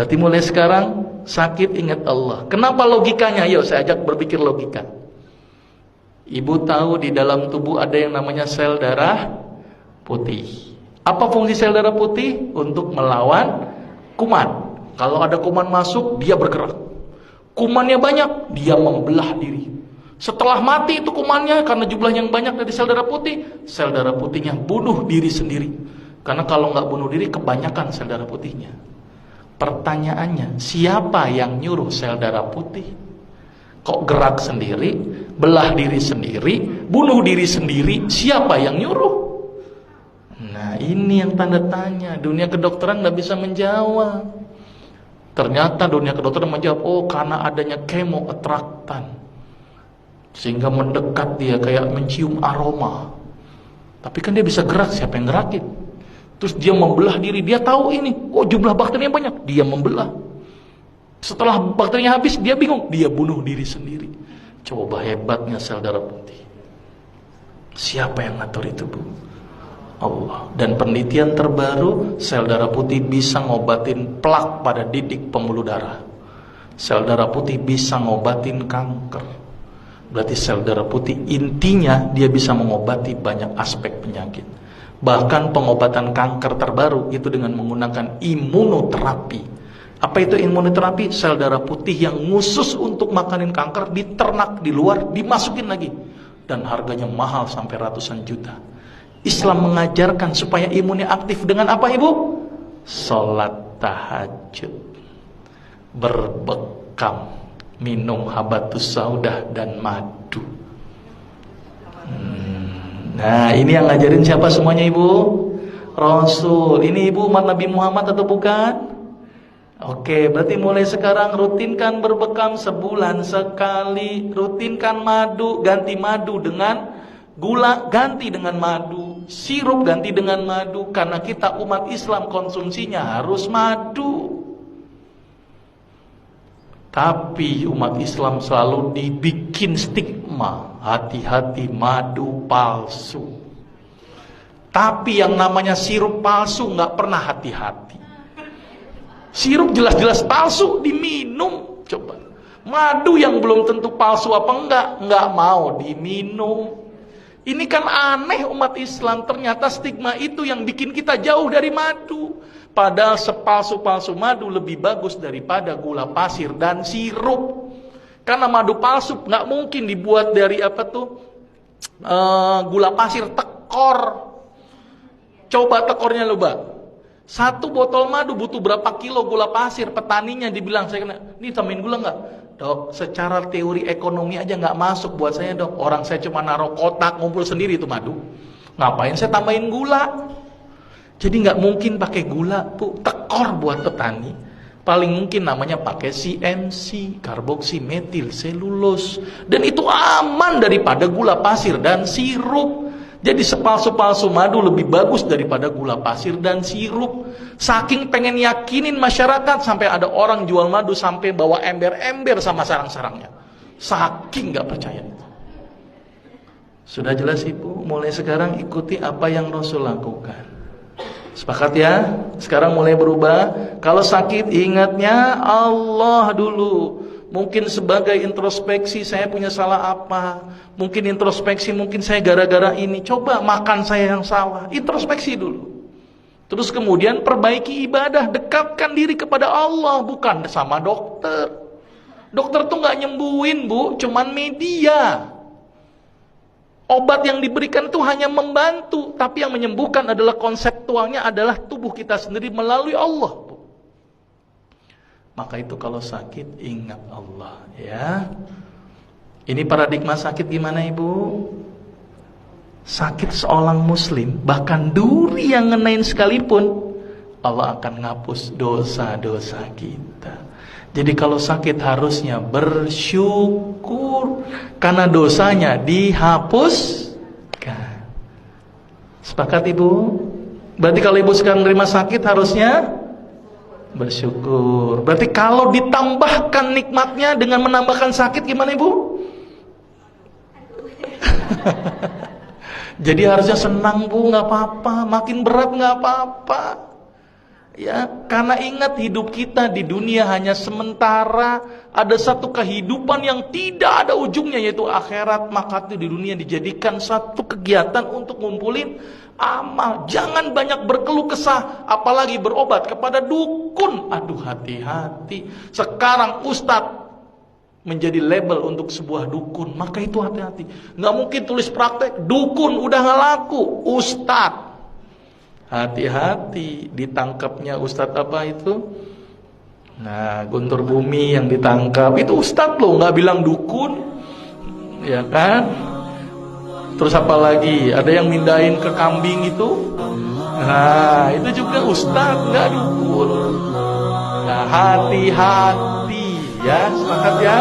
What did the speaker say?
Berarti mulai sekarang sakit ingat Allah. Kenapa logikanya? Yuk saya ajak berpikir logika. Ibu tahu di dalam tubuh ada yang namanya sel darah putih. Apa fungsi sel darah putih? Untuk melawan kuman. Kalau ada kuman masuk, dia bergerak. Kumannya banyak, dia membelah diri. Setelah mati itu kumannya, karena jumlahnya yang banyak dari sel darah putihnya bunuh diri sendiri. Karena kalau nggak bunuh diri, kebanyakan sel darah putihnya. Pertanyaannya, siapa yang nyuruh sel darah putih? Kok gerak sendiri, belah diri sendiri, bunuh diri sendiri, siapa yang nyuruh? Nah ini yang tanda tanya. Dunia kedokteran nggak bisa menjawab. Ternyata dunia kedokteran menjawab, oh karena adanya kemoatraktan, sehingga mendekat dia kayak mencium aroma. Tapi kan dia bisa gerak, siapa yang gerakin? Terus dia membelah diri, dia tahu ini, oh jumlah bakterinya banyak, dia membelah. Setelah bakterinya habis, dia bingung, dia bunuh diri sendiri. Coba hebatnya sel darah putih. Siapa yang ngatur itu, Bu? Allah. Dan penelitian terbaru, sel darah putih bisa ngobatin plak pada didik pembuluh darah. Sel darah putih bisa ngobatin kanker. Berarti sel darah putih intinya dia bisa mengobati banyak aspek penyakit. Bahkan pengobatan kanker terbaru itu dengan menggunakan imunoterapi. Apa itu imunoterapi? Sel darah putih yang khusus untuk makanin kanker diternak di luar, dimasukin lagi. Dan harganya mahal sampai ratusan juta. Islam mengajarkan supaya imunnya aktif dengan apa, Ibu? Sholat tahajud, berbekam, minum habatus saudah dan madu. Nah ini yang ngajarin siapa semuanya, Ibu? Rasul. Ini Ibu umat Nabi Muhammad atau bukan? Oke, berarti mulai sekarang rutinkan berbekam sebulan sekali. Rutinkan madu, ganti madu dengan gula, ganti dengan madu. Sirup ganti dengan madu. Karena kita umat Islam konsumsinya harus madu. Tapi umat Islam selalu dibikin stigma, hati-hati madu palsu. Tapi yang namanya sirup palsu nggak pernah hati-hati. Sirup jelas-jelas palsu diminum, coba. Madu yang belum tentu palsu apa nggak mau diminum. Ini kan aneh umat Islam, ternyata stigma itu yang bikin kita jauh dari madu. Padahal sepalsu-palsu madu lebih bagus daripada gula pasir dan sirup. Karena madu palsu nggak mungkin dibuat dari gula pasir, tekor. Coba tekornya lupa. Satu botol madu butuh berapa kilo gula pasir? Petaninya dibilang, saya kena, ini tambahin gula nggak? Dok, secara teori ekonomi aja nggak masuk buat saya, dok. Orang saya cuma naruh kotak, ngumpul sendiri itu madu. Ngapain saya tambahin gula? Jadi nggak mungkin pakai gula, Bu. Tekor buat petani. Paling mungkin namanya pakai CMC, karboksimetil selulose. Dan itu aman daripada gula pasir dan sirup. Jadi sepalsu-palsu madu lebih bagus daripada gula pasir dan sirup. Saking pengen yakinin masyarakat, sampai ada orang jual madu sampai bawa ember-ember sama sarang-sarangnya. Saking gak percaya. Sudah jelas, Ibu? Mulai sekarang ikuti apa yang Rasul lakukan. Sepakat ya? Sekarang mulai berubah. Kalau sakit ingatnya Allah dulu. Mungkin sebagai introspeksi, saya punya salah apa? Mungkin introspeksi, mungkin saya gara-gara ini. Coba makan saya yang salah. Introspeksi dulu. Terus kemudian perbaiki ibadah, dekatkan diri kepada Allah, bukan sama dokter. Dokter tuh nggak nyembuhin, Bu, cuman media. Obat yang diberikan itu hanya membantu, tapi yang menyembuhkan adalah konseptualnya adalah tubuh kita sendiri melalui Allah, Bu. Maka itu kalau sakit ingat Allah, ya. Ini paradigma sakit gimana, Ibu? Sakit seorang muslim, bahkan duri yang ngenain sekalipun, Allah akan ngapus dosa-dosa kita. Jadi kalau sakit harusnya bersyukur, karena dosanya dihapuskan. Sepakat, Ibu? Berarti kalau Ibu sekarang menerima sakit harusnya bersyukur. Berarti kalau ditambahkan nikmatnya dengan menambahkan sakit gimana, Ibu? Jadi harusnya senang, Bu, nggak apa-apa. Makin berat nggak apa-apa. Ya, karena ingat hidup kita di dunia hanya sementara, ada satu kehidupan yang tidak ada ujungnya yaitu akhirat, maka itu di dunia dijadikan satu kegiatan untuk ngumpulin amal. Jangan banyak berkeluh kesah, apalagi berobat kepada dukun. Aduh, hati-hati. Sekarang ustadz menjadi label untuk sebuah dukun, maka itu hati-hati. Nggak mungkin tulis praktek dukun udah nggak laku, ustadz. Hati-hati ditangkapnya ustadz apa itu? Nah, Guntur Bumi yang ditangkap itu ustadz loh, nggak bilang dukun, ya kan? Terus apa lagi? Ada yang mindahin ke kambing itu? Nah, itu juga ustadz, nggak dukun. Nah, hati-hati ya, semangat ya.